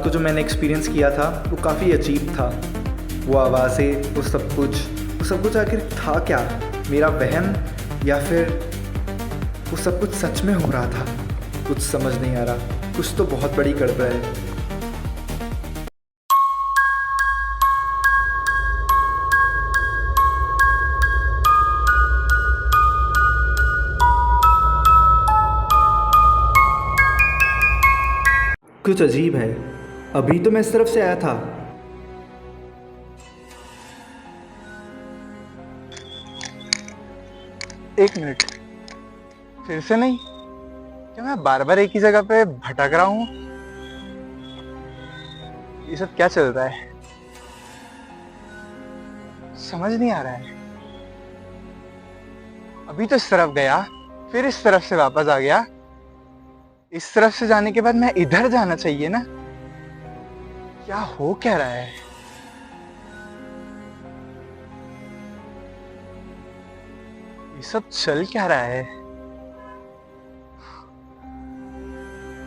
को जो मैंने एक्सपीरियंस किया था वो काफ़ी अजीब था। वो आवाज़ें, वो सब कुछ आखिर था क्या? मेरा वहम, या फिर वो सब कुछ सच में हो रहा था? कुछ समझ नहीं आ रहा। कुछ तो बहुत बड़ी गड़बड़ है। कुछ अजीब है। अभी तो मैं इस तरफ से आया था। एक मिनट, फिर से नहीं? क्या मैं बार बार एक ही जगह पे भटक रहा हूँ? ये सब क्या चल रहा है? समझ नहीं आ रहा है। अभी तो इस तरफ गया, फिर इस तरफ से वापस आ गया। इस तरफ से जाने के बाद मैं इधर जाना चाहिए ना? क्या हो क्या रहा है? ये सब चल क्या रहा है?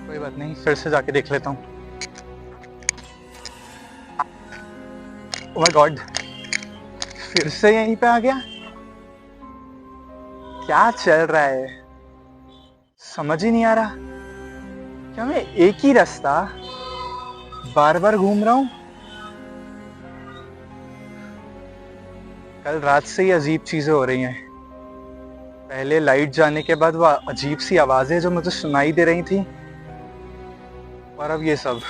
कोई बात नहीं, फिर से जाके देख लेता हूँ। ओह माय गॉड, फिर से यहीं पे आ गया। क्या चल रहा है? समझ ही नहीं आ रहा। क्या मैं एक ही रास्ता बार बार घूम रहा हूं? कल रात से ही अजीब चीजें हो रही हैं। पहले लाइट जाने के बाद वो अजीब सी आवाजें जो मुझे सुनाई दे रही थी, और अब ये सब।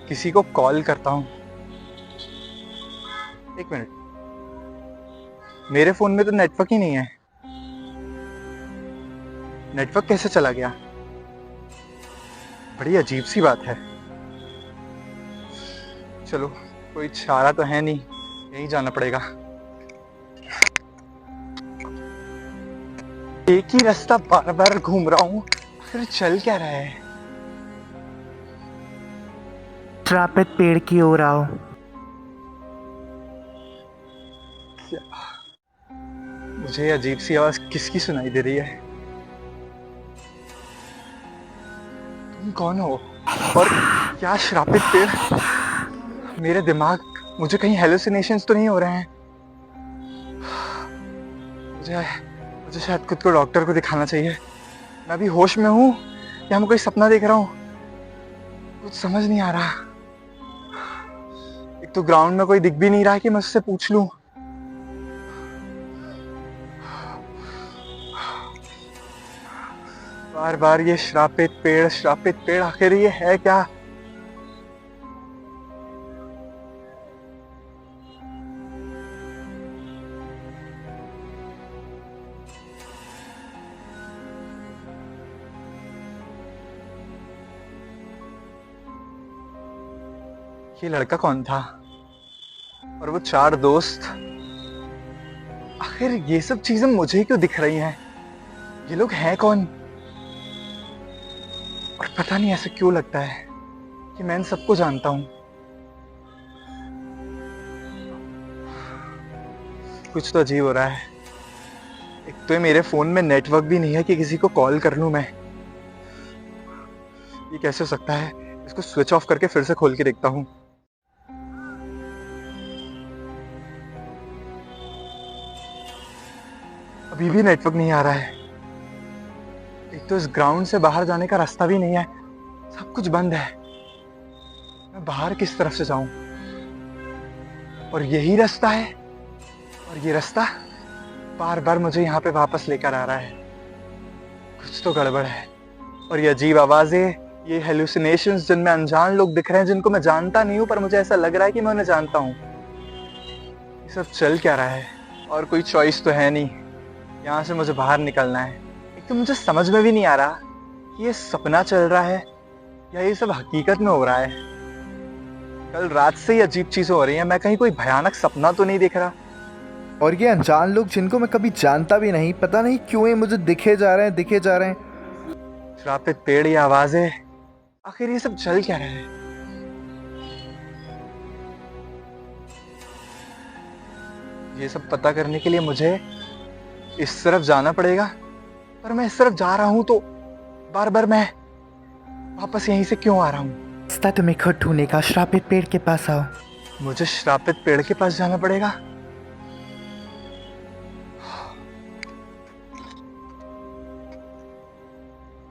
किसी को कॉल करता हूं। एक मिनट, मेरे फोन में तो नेटवर्क ही नहीं है। नेटवर्क कैसे चला गया? बड़ी अजीब सी बात है। चलो, कोई चारा तो है नहीं, यहीं जाना पड़ेगा। एक ही रास्ता बार बार घूम रहा हूँ, फिर चल क्या रहा है? श्रापित पेड़ की ओर आओ। मुझे अजीब सी आवाज किसकी सुनाई दे रही है? तुम कौन हो? और क्या श्रापित पेड़? मेरे दिमाग, मुझे कहीं हेलुसिनेशंस तो नहीं हो रहे हैं? मुझे शायद खुद को डॉक्टर को दिखाना चाहिए। मैं अभी होश में हूँ या मैं कोई सपना देख रहा हूँ? कुछ समझ नहीं आ रहा। एक तो ग्राउंड में कोई दिख भी नहीं रहा कि मैं उससे पूछ लूं। बार बार ये श्रापित पेड़, आखिर ये है क्या? ये लड़का कौन था? और वो 4 दोस्त? आखिर ये सब चीजें मुझे क्यों दिख रही हैं? ये लोग हैं कौन? और पता नहीं ऐसा क्यों लगता है कि मैं इन सबको जानता हूं। कुछ तो अजीब हो रहा है। एक तो मेरे फोन में नेटवर्क भी नहीं है कि किसी को कॉल कर लूं मैं। ये कैसे हो सकता है? इसको स्विच ऑफ करके फिर से खोल के देखता हूं। अभी भी नेटवर्क नहीं आ रहा है। एक तो इस ग्राउंड से बाहर जाने का रास्ता भी नहीं है, सब कुछ बंद है। मैं बाहर किस तरफ से जाऊं? और यही रास्ता है, और ये रास्ता बार बार मुझे यहाँ पे वापस लेकर आ रहा है। कुछ तो गड़बड़ है। और ये अजीब आवाजें, ये हेलुसिनेशंस जिनमें अनजान लोग दिख रहे हैं जिनको मैं जानता नहीं हूँ, पर मुझे ऐसा लग रहा है कि मैं उन्हें जानता हूँ। ये सब चल क्या रहा है? और कोई चॉइस तो है नहीं, यहाँ से मुझे बाहर निकलना है। एक तो मुझे समझ में भी नहीं आ रहा कि ये सपना चल रहा है या ये सब हकीकत में हो रहा है। कल रात से ही अजीब चीजें हो रही हैं। मैं कहीं कोई भयानक सपना तो नहीं देख रहा? और ये अनजान लोग जिनको मैं कभी जानता भी नहीं, पता नहीं क्यों ये मुझे दिखे जा रहे हैं। श्रापित पेड़, ये आवाजें, आखिर ये सब चल क्या रहा है? ये सब पता करने के लिए मुझे इस तरफ जाना पड़ेगा, पर मैं इस तरफ जा रहा हूं तो बार बार मैं वापस यहीं से क्यों आ रहा हूँ? रास्ता तुम्हें खुद ढूंढने का, श्रापित पेड़ के पास आओ। मुझे श्रापित पेड़ के पास जाना पड़ेगा?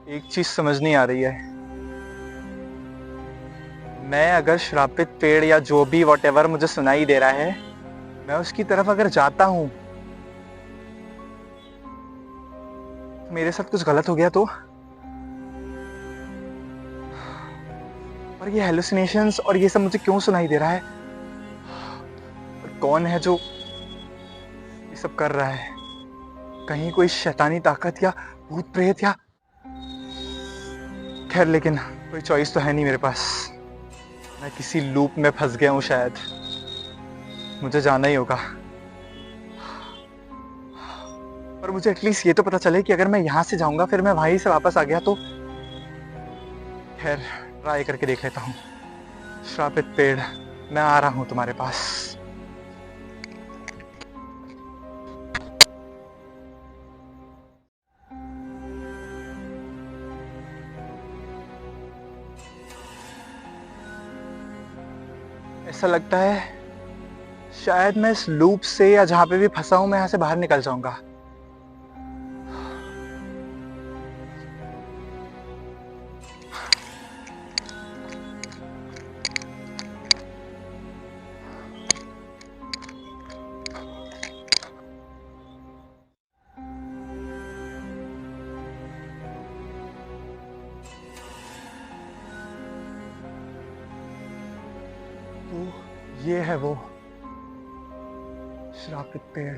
एक चीज समझ नहीं आ रही है। मैं अगर श्रापित पेड़ या जो भी वॉटेवर मुझे सुनाई दे रहा है, मैं उसकी तरफ अगर जाता हूं, तो मेरे साथ कुछ गलत हो गया तो? और ये हेलुसिनेशंस और ये सब मुझे क्यों सुनाई दे रहा है? और कौन है जो ये सब कर रहा है? कहीं कोई शैतानी ताकत या भूत प्रेत या... खैर, लेकिन कोई चॉइस तो है नहीं मेरे पास। मैं किसी लूप में फंस गया हूं शायद। मुझे जाना ही होगा। पर मुझे एटलीस्ट ये तो पता चले कि अगर मैं यहां से जाऊंगा फिर मैं वहीं से वापस आ गया तो... खैर, ट्राई करके देख लेता हूँ। श्रापित पेड़, मैं आ रहा हूं तुम्हारे पास। ऐसा लगता है शायद मैं इस लूप से या जहां पे भी फंसा हूं मैं यहां से बाहर निकल जाऊंगा। तो ये है वो श्रापित पेड़।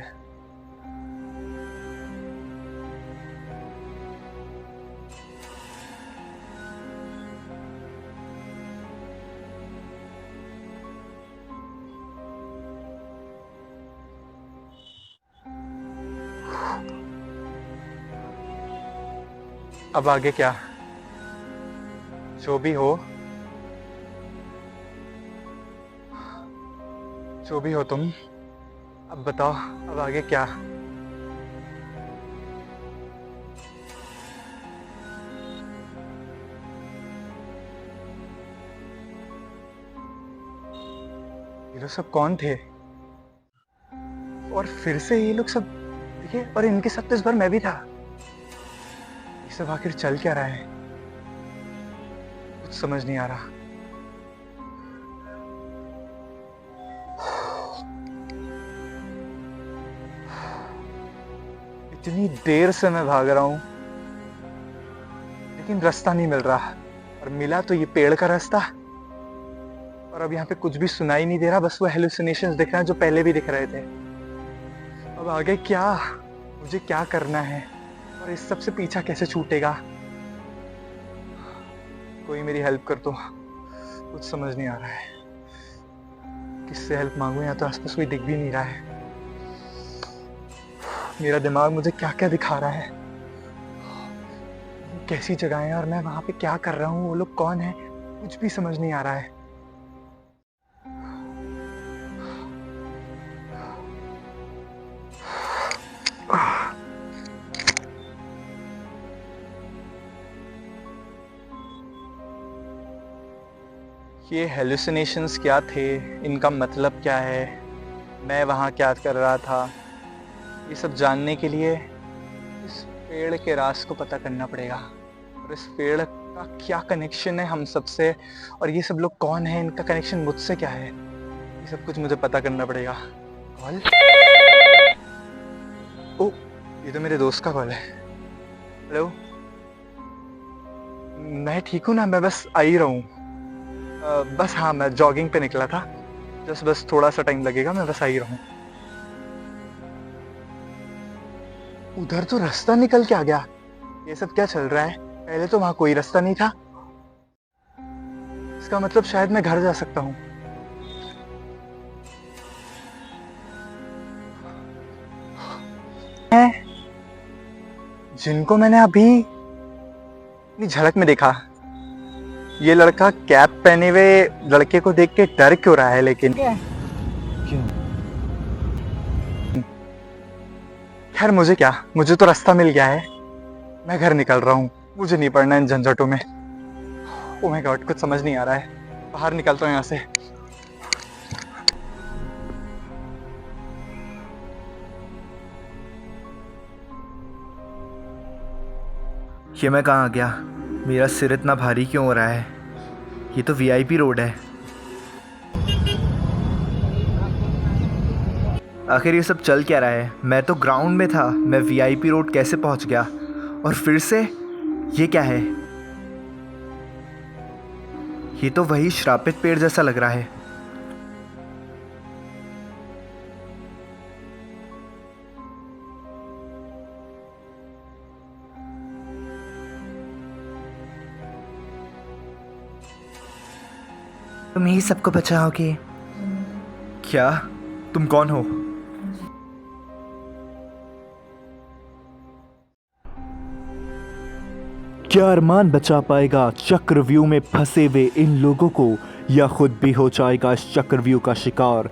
अब आगे क्या? जो भी हो, जो भी हो तुम, अब बताओ अब आगे क्या? ये लोग सब कौन थे? और फिर से ये लोग सब देखिए, और इनके साथ तो इस बार मैं भी था। ये सब आखिर चल क्या रहा है? कुछ समझ नहीं आ रहा। इतनी देर से मैं भाग रहा हूं लेकिन रास्ता नहीं मिल रहा, और मिला तो ये पेड़ का रास्ता। और अब यहाँ पे कुछ भी सुनाई नहीं दे रहा, बस वो हेलुसिनेशंस दिख रहे हैं जो पहले भी दिख रहे थे। अब आगे क्या? मुझे क्या करना है और इस सब से पीछा कैसे छूटेगा? कोई मेरी हेल्प कर दो, कुछ समझ नहीं आ रहा है। किससे हेल्प मांगू? यहाँ तो आसपास कोई दिख भी नहीं रहा है। मेरा दिमाग मुझे क्या क्या दिखा रहा है। कैसी जगह है और मैं वहां पे क्या कर रहा हूँ? वो लोग कौन है? कुछ भी समझ नहीं आ रहा है। ये हेलुसिनेशंस क्या थे? इनका मतलब क्या है? मैं वहाँ क्या कर रहा था? ये सब जानने के लिए इस पेड़ के राज को पता करना पड़ेगा। और इस पेड़ का क्या कनेक्शन है हम सबसे, और ये सब लोग कौन है, इनका कनेक्शन मुझसे क्या है, ये सब कुछ मुझे पता करना पड़ेगा। कॉल? ओ, ये तो मेरे दोस्त का कॉल है। हेलो, मैं ठीक हूँ ना? मैं बस आ ही रहा हूँ। बस हाँ, मैं जॉगिंग पे निकला था। बस थोड़ा सा टाइम लगेगा, मैं बस आ ही रहा हूँ। उधर तो रास्ता निकल के आ गया। ये सब क्या चल रहा है? पहले तो वहां कोई रास्ता नहीं था। इसका मतलब शायद मैं घर जा सकता हूँ। जिनको मैंने अभी अपनी झलक में देखा, ये लड़का कैप पहने हुए लड़के को देख के डर क्यों रहा है? लेकिन क्यों? खैर, मुझे क्या, मुझे तो रास्ता मिल गया है। मैं घर निकल रहा हूँ, मुझे नहीं पड़ना इन झंझटों में। ओह माय गॉड, कुछ समझ नहीं आ रहा है। बाहर निकलता हूँ यहाँ से। ये मैं कहाँ आ गया? मेरा सिर इतना भारी क्यों हो रहा है? ये तो वीआईपी रोड है। आखिर ये सब चल क्या रहा है? मैं तो ग्राउंड में था, मैं वीआईपी रोड कैसे पहुंच गया? और फिर से ये क्या है? ये तो वही श्रापित पेड़ जैसा लग रहा है। तुम ही सबको बचाओगे? क्या? तुम कौन हो? क्या अरमान बचा पाएगा चक्रव्यूह में फंसे हुए इन लोगों को, या खुद भी हो जाएगा इस चक्रव्यूह का शिकार?